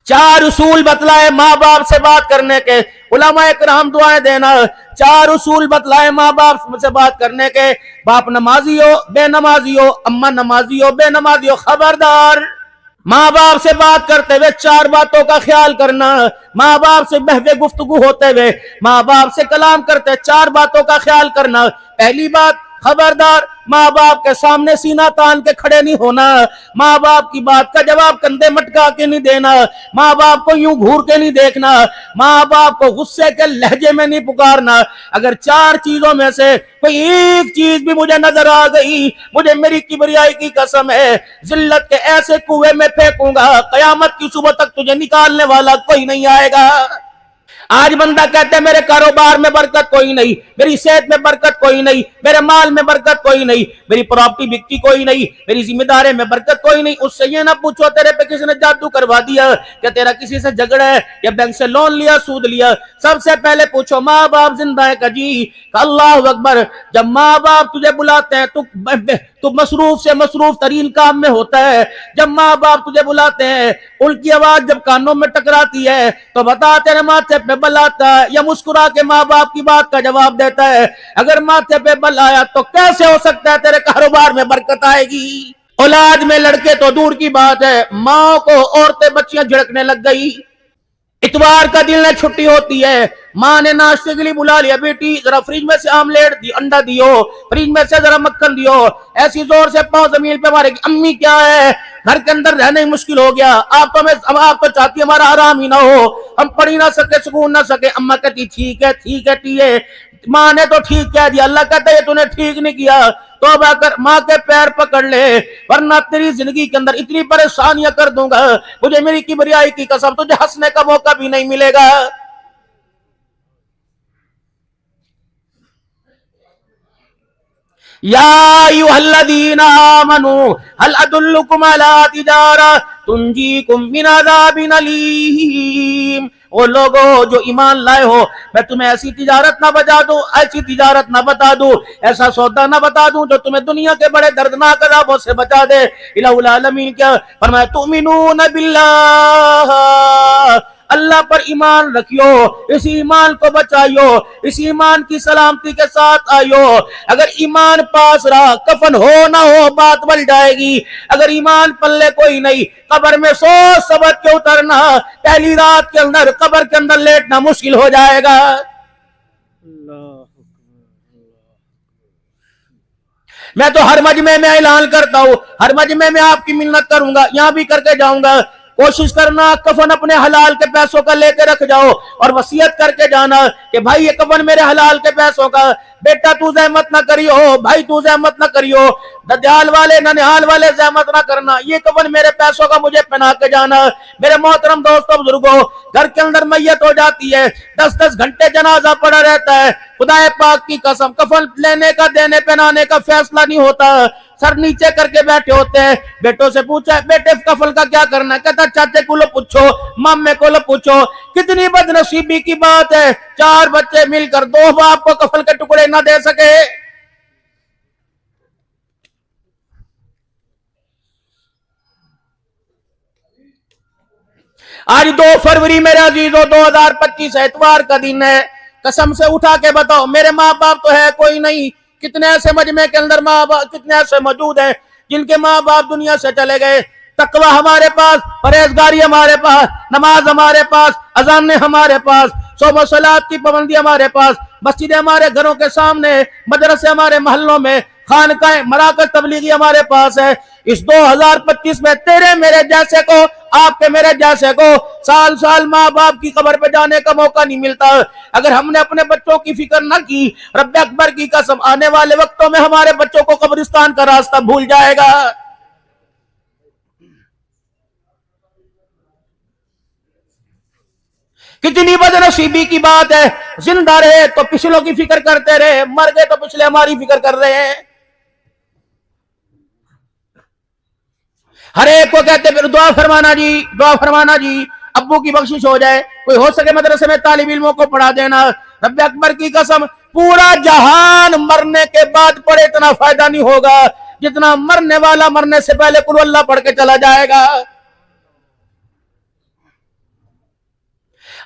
चार उसूल बतलाए माँ बाप से बात करने के, उलमाए किराम दुआएं देना। चार उसूल बतलाए माँ बाप से बात करने के, बाप नमाजी हो बेनमाजी हो, अम्मा नमाजी हो बेनमाजी हो, खबरदार। माँ बाप से बात करते हुए चार बातों का ख्याल करना। माँ बाप से बहवे गुफ्तगू होते हुए, माँ बाप से कलाम करते चार बातों का ख्याल करना। पहली बात, खबरदार माँ बाप के सामने सीना तान के खड़े नहीं होना। माँ बाप की बात का जवाब कंधे मटका के नहीं देना। माँ बाप को यूं घूर के नहीं देखना। माँ बाप को गुस्से के लहजे में नहीं पुकारना। अगर चार चीजों में से कोई एक चीज भी मुझे नजर आ गई, मुझे मेरी किबरियाई की कसम है, जिल्लत के ऐसे कुएं में फेंकूंगा, कयामत की सुबह तक तुझे निकालने वाला कोई नहीं आएगा। आज बंदा कहते हैं मेरे कारोबार में बरकत कोई नहीं, मेरी सेहत में बरकत कोई नहीं, मेरे माल में बरकत कोई नहीं, मेरी प्रॉपर्टी बिकती कोई नहीं, मेरी जिम्मेदारी में बरकत कोई नहीं। उससे ये ना पूछो तेरे पे किसी ने जादू करवा दिया, क्या तेरा किसी से झगड़ा है, या बैंक से लोन लिया, सूद लिया। सबसे पहले पूछो माँ बाप जिंदा है का जी? अल्लाह अकबर। जब माँ बाप तुझे बुलाते हैं तो मसरूफ से मसरूफ तरीन काम में होता है। जब माँ बाप तुझे बुलाते हैं, उनकी आवाज जब कानों में टकराती है तो बता तेरे माथे पे बल आता है या मुस्कुरा के माँ बाप की बात का जवाब देता है? अगर माथे पे बल आया तो कैसे हो सकता है तेरे कारोबार में बरकत आएगी? औलाद में लड़के तो दूर की बात है, माँ को औरतें बच्चियां झिड़कने लग गई। इतवार का दिन है, छुट्टी होती है, माँ ने नाश्ते के लिए बुला लिया, बेटी जरा फ्रिज में से आमलेट अंडा दियो, फ्रिज में से जरा मक्खन दियो। ऐसी जोर से पांव जमीन पे मारेगी, अम्मी क्या है, घर के अंदर रहने ही मुश्किल हो गया, आप तो चाहती हमारा आराम ही ना हो, हम पढ़ ही ना सके, सुकून ना सके। अम्मा कहती ठीक है टीए। माँ ने तो ठीक कह दिया, अल्लाह कहता है तूने ठीक नहीं किया, तौबा कर, माँ के पैर पकड़ ले, वरना तेरी जिंदगी के अंदर इतनी परेशानियां कर दूंगा, मुझे मेरी किबरियाई की कसम तुझे हंसने का मौका भी नहीं मिलेगा। या अय्युहल्लज़ीना आमनू हल अदुल्लुकुम अला तिजारा तुंजीकुम मिन अज़ाबिन अलीम। वो लोगों जो ईमान लाए हो, मैं तुम्हें ऐसी तिजारत ना बता दूं, ऐसी तिजारत ना बता दूं, ऐसा सौदा ना बता दूं जो तुम्हें दुनिया के बड़े दर्दनाक अज़ाबों से बचा दे। इलाहुल आलमीन क्या फरमाया, तुमिनून बिल्लाह, अल्लाह पर ईमान रखियो, इस ईमान को बचाइयो, इस ईमान की सलामती के साथ आइयो। अगर ईमान पास रहा, कफन हो ना हो बात बल जाएगी। अगर ईमान पल्ले कोई नहीं, कब्र में सोच समझ के उतरना, पहली रात के अंदर कब्र के अंदर लेटना मुश्किल हो जाएगा। मैं तो हर मजमे में ऐलान करता हूं, हर मजमे में आपकी मिन्नत करूंगा, यहां भी करके जाऊंगा, कोशिश करना कफन अपने हलाल के पैसों का लेके रख जाओ और वसीयत करके जाना कि भाई ये कफन मेरे हलाल के पैसों का, बेटा तू जहमत ना करियो, भाई तू जहमत ना करियो, दज्जाल वाले ननिहाल वाले जहमत ना करना, ये कफन मेरे पैसों का मुझे पहना के जाना। मेरे मोहतरम दोस्तों बुजुर्गों, घर के अंदर मैयत हो जाती है, 10-10 घंटे जनाजा पड़ा रहता है, खुदाए पाक की कसम कफन लेने का देने पहनाने का फैसला नहीं होता, सर नीचे करके बैठे होते हैं। बेटों से पूछा बेटे कफन का क्या करना है, कहता चाचे को लो पूछो, मामे को लो पूछो। कितनी बदनसीबी की बात है, 4 बच्चे मिलकर 2 बाप को कफन के टुकड़े ना दे सके। आज 2 फरवरी मेरे अजीजों 2025 एतवार का दिन है। कसम से उठा के बताओ मेरे माँ बाप तो है कोई नहीं, कितने ऐसे मजमे के अंदर माँ बाप कितने ऐसे मौजूद हैं जिनके माँ बाप दुनिया से चले गए। तकवा हमारे पास, परहेजगारी हमारे पास, नमाज हमारे पास, अजान हमारे पास, सोम सलात की पाबंदी हमारे पास, मस्जिद हमारे घरों के सामने, मदरसे हमारे मोहल्लों में, खानकाएं मराकज तबलीगी हमारे पास है। इस 2025 में तेरे मेरे जैसे को, आपके मेरे जैसे को साल साल माँ बाप की कब्र पे जाने का मौका नहीं मिलता। अगर हमने अपने बच्चों की फिक्र न की, रब्बे अकबर की कसम आने वाले वक्तों में हमारे बच्चों को कब्रिस्तान का रास्ता भूल जाएगा। कितनी बदनसीबी की बात है, जिंदा रहे तो पिछलों की फिक्र करते रहे, मर गए तो पिछले हमारी फिक्र कर रहे हैं। हर एक को कहते फिर दुआ फरमाना जी, दुआ फरमाना जी, अब्बू की बख्शिश हो जाए, कोई हो सके मदरसे में तालिब इल्मों को पढ़ा देना। रब्बे अकबर की कसम पूरा जहान मरने के बाद पढ़े इतना फायदा नहीं होगा जितना मरने वाला मरने से पहले कुल अल्लाह पढ़ के चला जाएगा।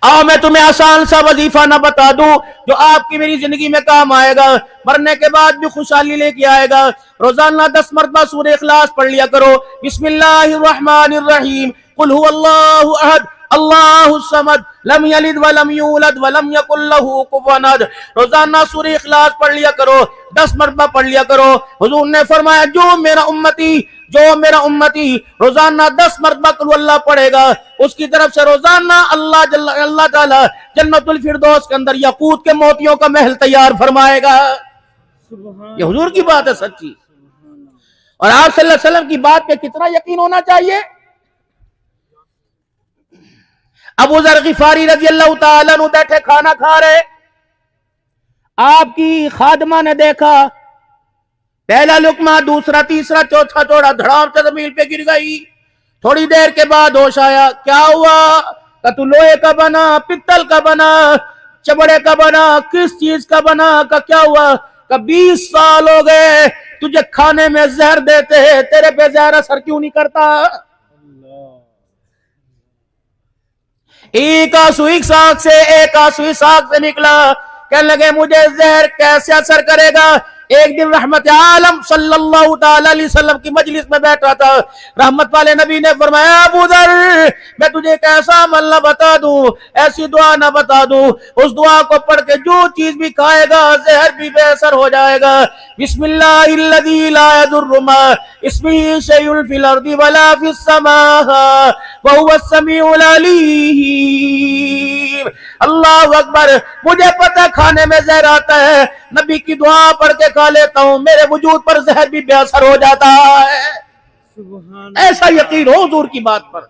आओ मैं तुम्हें आसान सा वजीफा ना बता दूं जो आपकी मेरी जिंदगी में काम आएगा, मरने के बाद भी खुशहाली लेके आएगा। रोजाना 10 मरतबा सूरह इखलास पढ़ लिया करो। बिस्मिल्लाहिर्रहमानिर्रहीम, कुल हुवल्लाहु अहद अल्लाहुस समद लम यलिद वलम यूलद वलम यकुल लहू कुफुवन अहद। रोजाना सूरह इखलास पढ़ लिया करो, 10 मरतबा पढ़ लिया करो। हुजूर ने फरमाया जो मेरा उम्मती रोजाना 10 मरतबा कुल अल्लाह पढ़ेगा, उसकी तरफ से रोजाना अल्लाह ताला जन्नतुल फिरदौस के अंदर याकूत के मोतियों का महल तैयार फरमाएगा। ये हुजूर की बात है सच्ची, और आप सल्लल्लाहु अलैहि वसल्लम की बात पे कितना यकीन होना चाहिए। अबू ज़र गिफारी रज़ी अल्लाह ताला अन्हु बैठे खाना खा रहे, आपकी खादमा ने देखा, पहला लुकमा, दूसरा, तीसरा, चौथा चौड़ा धड़ाम से जमीन पे गिर गई। थोड़ी देर के बाद होश आया, क्या हुआ? का तू लोहे का बना, पित्तल का बना, चमड़े का बना, किस चीज का बना? का क्या हुआ? का 20 साल हो गए तुझे खाने में जहर देते हैं, तेरे पे जहर असर क्यों नहीं करता? एक आंसू एक साख से, एक आंसू इस साख से निकला। कहने लगे मुझे जहर कैसे असर करेगा? एक दिन रहमत आलम सल्लल्लाहु ताला अलैहि वसल्लम की मजलिस में बैठा था, रहमत वाले नबी ने फरमाया अबू दर मैं तुझे एक ऐसा अमल न बता दूं, ऐसी दुआ न बता दूं, उस दुआ को पढ़ के जो चीज भी खाएगा जहर भी बेअसर हो जाएगा। बिस्मिल्लाहिल्लज़ी ला यदुर्रु मा इस्मिही शैउन फिल अर्दि वला फिस समा व हुवस समीउल अलीम। अल्लाहु अकबर। मुझे पता खाने में जहर आता है, नबी की दुआ पढ़ के खा लेता हूं, मेरे वजूद पर जहर भी बेअसर हो जाता है। ऐसा यकीन हो हुजूर की बात पर।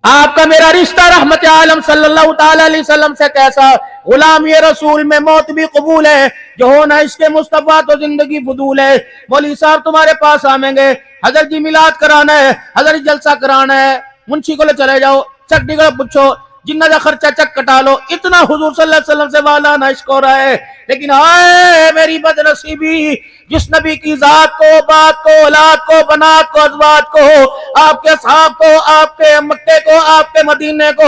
आपका मेरा रिश्ता रहमत आलम सल्लल्लाहु ताला अलैहि वसल्लम से कैसा? गुलाम ये रसूल में मौत भी कबूल है, जो होना इसके मुस्तफा तो जिंदगी फजूल है। मौलवी साहब तुम्हारे पास आवेंगे, हजरत जी मिलाद कराना है, हजरत जलसा कराना है, मुंशी को ले चले जाओ, चकड़ी को पूछो, जिन्ना का खर्चा चक कटा लो। इतना हुजूर सल्लल्लाहु अलैहि वसल्लम से वाला ना इश्क हो रहा है। लेकिन हाय मेरी बदनसीबी, जिस नबी की जात को, बात को, औलाद को, बनात को, अज़वाज को, आपके साहब को, आपके मक्के को, आपके मदीने को,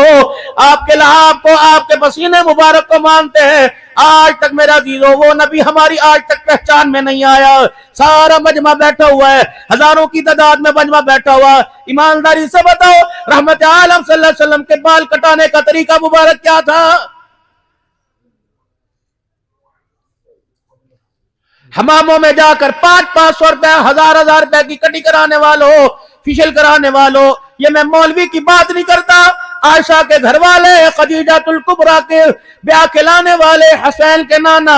आपके लहाब को, आपके पसीने मुबारक को मानते हैं, आज तक मेरा अज़ीज़ो वो नबी हमारी आज तक पहचान में नहीं आया। सारा मजमा बैठा हुआ है, हजारों की तादाद में मजमा बैठा हुआ। ईमानदारी से बताओ रहमत आलम सल्लल्लाहु अलैहि वसल्लम के बाल कटाने का तरीका मुबारक क्या था? हमामों में जाकर 500-500 रुपए, 1000-1000 रुपए की कटी कराने वालों, फेशियल कराने वालों, ये मैं मौलवी की बात नहीं करता। आयशा के घर वाले, खदीजातुल कुबरा के ब्याह खिलाने वाले, हसैन के नाना,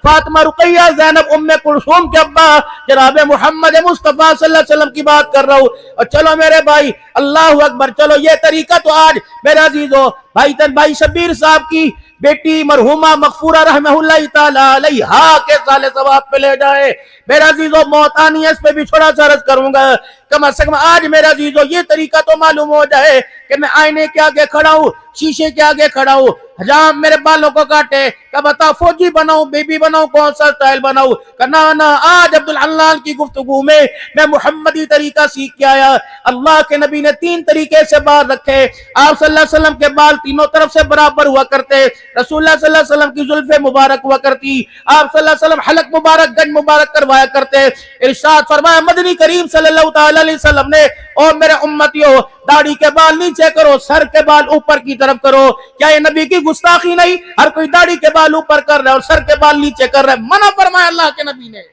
फातिमा, रुकैया, ज़ैनब, उम्मे कुलसूम के अब्बा जनाब मोहम्मद मुस्तफा सल्लल्लाहु अलैहि वसल्लम की बात कर रहा हूँ। और चलो मेरे भाई, अल्लाहु अकबर, चलो ये तरीका तो आज मेरा अजीजो भाई शबीर साहब की बेटी मरहुमा मगफूरा रहमतुल्लाह ताला अलैहा के साले सवाब पे ले जाए। मेरा अजीजो मौत आनी है, इस पे भी थोड़ा सा अर्ज करूंगा। कम से कम आज मेरा अजीजो ये तरीका तो मालूम हो जाए कि मैं आईने के आगे खड़ा हूँ, शीशे के आगे खड़ा हूँ, जहां मेरे बालों को काटे, क्या बता फौजी बनाऊं, बेबी बनाऊं, कौन सा स्टाइल बनाऊं? ना आज अब्दुल हन्नान की गुफ्तगू में मैं मुहम्मदी तरीका सीख के आया। अल्लाह के नबी ने 3 तरीके से बाल रखे। आप सल्लल्लाहु अलैहि वसल्लम के बाल तीनों तरफ से बराबर हुआ करते, रसूलुल्लाह सल्लल्लाहु अलैहि वसल्लम की जुल्फे मुबारक हुआ करती, आप सल्लल्लाहु अलैहि वसल्लम हलक मुबारक, गंज मुबारक करवाया करते। इरशाद फरमाया मदनी करीम सल्लल्लाहु ताला अलैहि वसल्लम ने, और मेरे उम्मतियों दाढ़ी के बाल नीचे करो, सर के बाल ऊपर की तरफ करो। क्या ये नबी की गुस्ताखी नहीं? हर कोई दाढ़ी के बाल ऊपर कर रहा है और सर के बाल नीचे कर रहा है। मना फरमाया अल्लाह के नबी ने।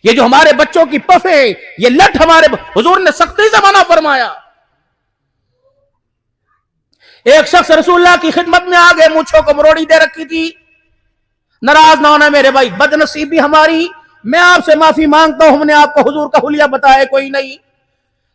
ये जो हमारे बच्चों की पफे, ये लट हमारे हुजूर ने सख्ती से मना फरमाया। एक शख्स रसूलुल्लाह की खिदमत में आ गए, मूंछों को मरोड़ी दे रखी थी। नाराज ना होना मेरे भाई, बदनसीबी हमारी, मैं आपसे माफी मांगता हूं, हमने आपको हुजूर का हुलिया बताया कोई नहीं।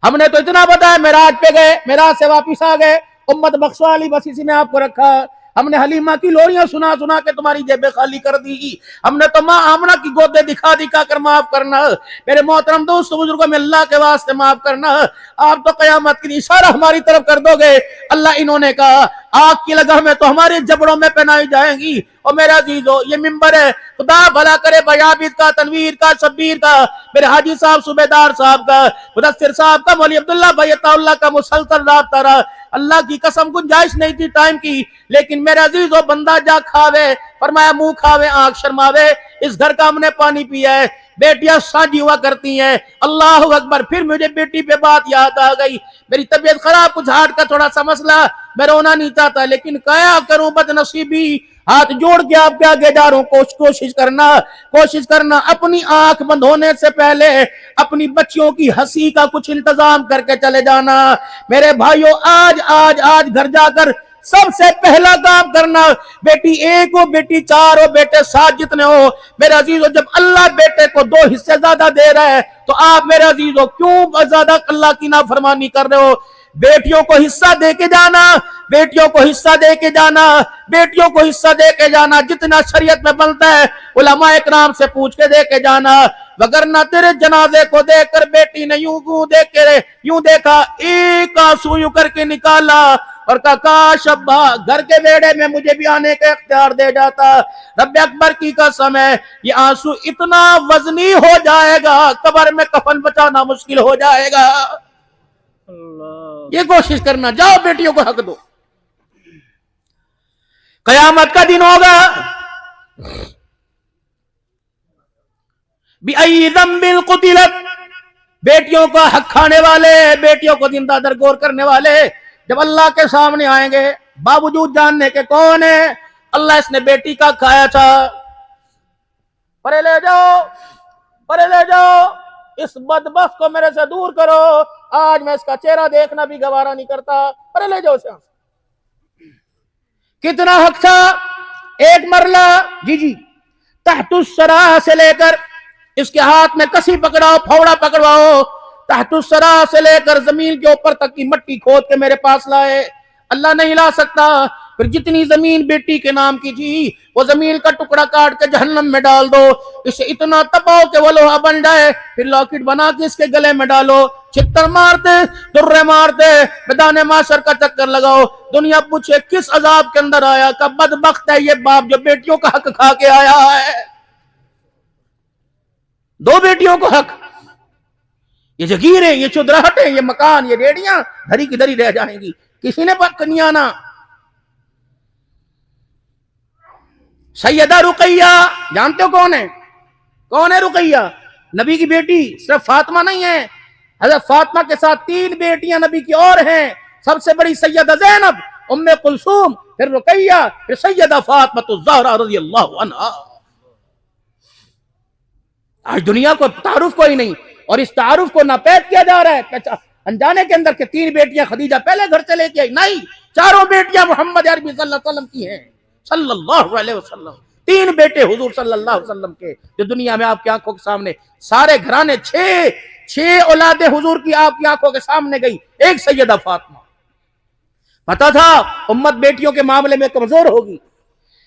हमने तो इतना बताया, मेराज पे गए, मेराज से वापिस आ गए, उम्मत बख्शवा ली, बस इसी में आपको रखा। हमने हलीमा की लोरियां सुना सुना के तुम्हारी जेबें खाली कर दी, हमने तो माँ आमना की गोदे दिखा दिखा कर माफ करना। मेरे मोहतरम दोस्तों बुजुर्गों में अल्लाह के वास्ते माफ करना। आप तो कयामत की इशारा हमारी तरफ कर दोगे। अल्लाह इन्होंने कहा आग की लगामें तो हमारे जबड़ों में पहनाई जाएंगी। और मेरा अजीजों ये मिंबर है, खुदा भला करे बयाबिद का, तनवीर का, शब्बीर का, मेरे हाजी साहब, सूबेदार साहब का, मुदस्सिर साहब का, मौलवी अब्दुल्ला भाई अताउल्लाह का मुसलसल राब्ता रहा। अल्लाह की कसम गुंजाइश नहीं थी टाइम की, लेकिन मेरे अजीजों बंदा जा खावे, फरमाया मुंह खावे आंख शर्मावे। इस घर का हमने पानी पिया है, बेटियां साझी हुआ करती हैं। अल्लाह अकबर। फिर मुझे बेटी पे बात याद आ गई। मेरी तबीयत खराब, कुछ हार्ट का थोड़ा सा मसला, मैं रोना नहीं चाहता, लेकिन क्या करूं बदनसीबी। हाथ जोड़ के आपके आगे जा रहा हूं, कोशिश करना अपनी आंख बंद होने से पहले अपनी बच्चियों की हंसी का कुछ इंतजाम करके चले जाना। मेरे भाइयों आज आज आज घर जाकर सबसे पहला काम करना, बेटी एक हो, बेटी चार हो, बेटे सात जितने हो, मेरे अजीजों जब अल्लाह बेटे को 2 हिस्से ज्यादा दे रहा है तो आप मेरे अजीजों क्यों ज्यादा अल्लाह की नाफरमानी कर रहे हो। बेटियों को हिस्सा दे के जाना, बेटियों को हिस्सा दे के जाना, बेटियों को हिस्सा दे के जाना, जितना शरीयत में बनता है उलमा इकराम से पूछ के दे के जाना। वगरना तेरे जनाजे को देखकर बेटी ने यूं देखा, एक आंसू यूं करके निकाला और कहा काश अब्बा घर के बेड़े में मुझे भी आने का इख्तियार दे जाता। रब अकबर की कसम है ये आंसू इतना वजनी हो जाएगा, कब्र में कफन बचाना मुश्किल हो जाएगा। ये कोशिश करना, जाओ बेटियों को हक दो। कयामत का दिन होगा, बिअय्यि ज़ंबिन क़ुतिलत, बेटियों का हक खाने वाले, बेटियों को जिंदा दरगोर करने वाले जब अल्लाह के सामने आएंगे, बावजूद जानने के कौन है, अल्लाह इसने बेटी का खाया था, परे ले जाओ, इस बदबख्त को मेरे से दूर करो, आज मैं इसका चेहरा देखना भी गवारा नहीं करता, परे ले जाओ इसे। कितना हक था, एक मरला जी तहतुस्सरा से लेकर इसके हाथ में कसी पकड़ाओ, फावड़ा पकड़वाओ, तहतुस्सरा से लेकर जमीन के ऊपर तक की मट्टी खोद के मेरे पास लाए, अल्लाह नहीं ला सकता। फिर जितनी जमीन बेटी के नाम की थी वो जमीन का टुकड़ा काट के जहन्नम में डाल दो, इसे इतना तपाओ कि वो लोहा बन जाए, फिर लॉकेट बना के इसके गले में डालो, छित्तर मारते, दुर्रे मारते, मैदान माशर का चक्कर लगाओ, दुनिया पूछे किस अजाब के अंदर आया, का बदबख्त है ये बाप जो बेटियों का हक खा के आया है। 2 बेटियों को हक, ये जगीरें, ये चुदराहटें, ये मकान, ये रेडियां धरी की धरी रह जाएंगी, किसी ने पक नहीं आना। सैयदा रुकैया जानते हो कौन है रुकैया? नबी की बेटी, सिर्फ फातिमा नहीं है, हजरत फातिमा के साथ 3 बेटियां नबी की और हैं। सबसे बड़ी सैयदा ज़ैनब, उम्मे कुलसूम, फिर रुकैया, फिर सैयदा फातिमा ज़हरा रज़ियल्लाहु अन्हा। आज दुनिया को तारुफ कोई नहीं, और इस तारुफ को नापैद किया जा रहा है अनजाने के अंदर के 3 बेटियां खदीजा पहले घर से लेके आई, नहीं, 4 बेटियां मोहम्मद अरबी सल्लल्लाहु अलैहि वसल्लम की हैं, सल्लल्लाहु अलैहि वसल्लम। 3 बेटे हुजूर सल्लल्लाहु अलैहि वसल्लम के, जो दुनिया में आपकी आंखों के सामने सारे घराने 6 औलादे हुजूर की आपकी आंखों के सामने गई, एक सैयदा फातिमा। पता था उम्मत बेटियों के मामले में कमजोर होगी।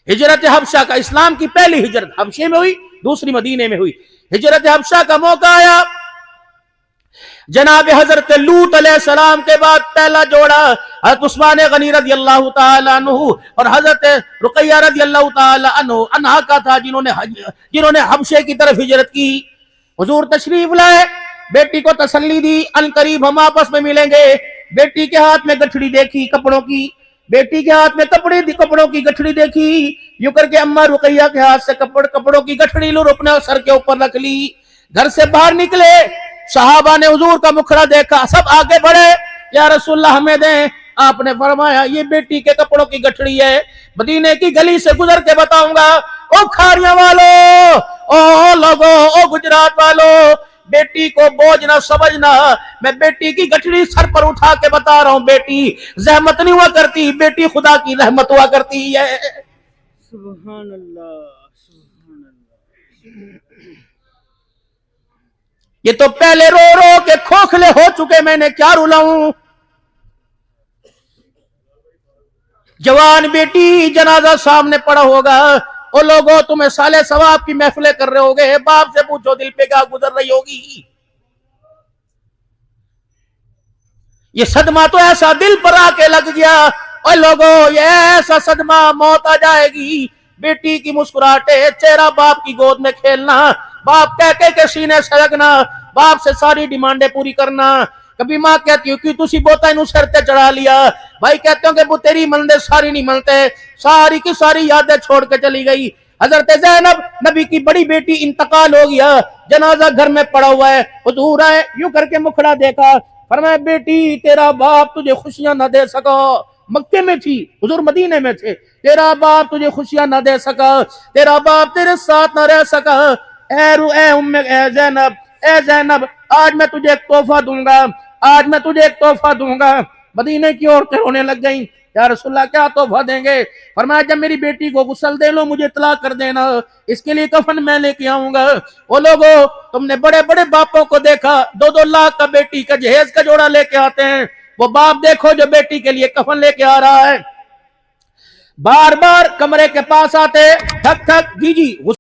हिजरत हबशा का, इस्लाम की पहली हिजरत हबशे में हुई, दूसरी मदीने में हुई। हिजरत हबशा का मौका आया, जनाब हजरत लूत अलैहिस्सलाम के बाद पहला जोड़ा हजरत उस्मान गनी रज़ियल्लाहु ताला अन्हु और हजरत रुकैया रज़ियल्लाहु ताला अन्हा का था, जिन्होंने हबशे की तरफ हिजरत की। हुजूर तशरीफ लाए, बेटी को तसल्ली दी, अनकरीब हम आपस में मिलेंगे। बेटी के हाथ में गठड़ी देखी कपड़ों की, बेटी के हाथ में कपड़ों की गठड़ी देखी, यूं करके अम्मा रुकैया के हाथ से कपड़ों की गठड़ी लो अपने सर के ऊपर रख ली। घर से बाहर निकले, सहाबा ने हुजूर का मुखड़ा देखा, सब आगे बढ़े, या रसूलल्लाह हमें दें। आपने फरमाया ये बेटी के कपड़ों की गठड़ी है, मदीने की गली से गुजर के बताऊंगा। ओ खारियां वालों, ओ लोगों, ओ गुजरात वालों, बेटी को बोझ ना समझना, मैं बेटी की गठड़ी सर पर उठा के बता रहा हूं, बेटी जहमत नहीं हुआ करती, बेटी खुदा की रहमत हुआ करती है। सुभान अल्लाह, सुभान अल्लाह। ये तो पहले रो रो के खोखले हो चुके, मैंने क्या रुलाऊं। जवान बेटी जनाजा सामने पड़ा होगा, ओ लोगों तुम्हें साले सवाब की महफिलें कर रहे होगे, बाप से पूछो दिल पे क्या गुजर रही होगी। ये सदमा तो ऐसा दिल पर आके लग गया, और लोगों ये ऐसा सदमा, मौत आ जाएगी। बेटी की मुस्कुराहटे, चेहरा, बाप की गोद में खेलना, बाप कह के सीने से लगना, बाप से सारी डिमांडें पूरी करना। कभी माँ कहती हो कि तुसी बोता इनू सर ते चढ़ा लिया, भाई कहते हो कि वो तेरी मनदे सारी नहीं मनते, सारी की सारी यादें छोड़ के चली गई। हजरत ज़ैनब नबी की बड़ी बेटी इंतकाल हो गया, जनाजा घर में पड़ा हुआ है, हुजूर आए, यूं करके मुखड़ा देखा, फरमाया बेटी तेरा बाप तुझे खुशियां न दे सका, मक्के में थी, हुजूर मदीने में थे, तेरा बाप तुझे खुशियां न दे सका, तेरा बाप तेरे साथ न रह सका। ए ज़ैनब आज मैं तुझे एक तोहफा दूंगा, आज मैं तुझे एक तोहफा दूंगा। मदीने की औरतें रोने लग गईं, या रसूलल्लाह क्या तोहफा देंगे? फरमाया जब मेरी बेटी को गुस्ल दे लो मुझे इत्तला कर देना, इसके लिए कफन मैं लेके आऊंगा। वो लोगों तुमने बड़े बड़े बापों को देखा 2-2 लाख का बेटी का जहेज का जोड़ा लेके आते हैं, वो बाप देखो जो बेटी के लिए कफन लेके आ रहा है, बार बार कमरे के पास आते, ठक ठक जी जी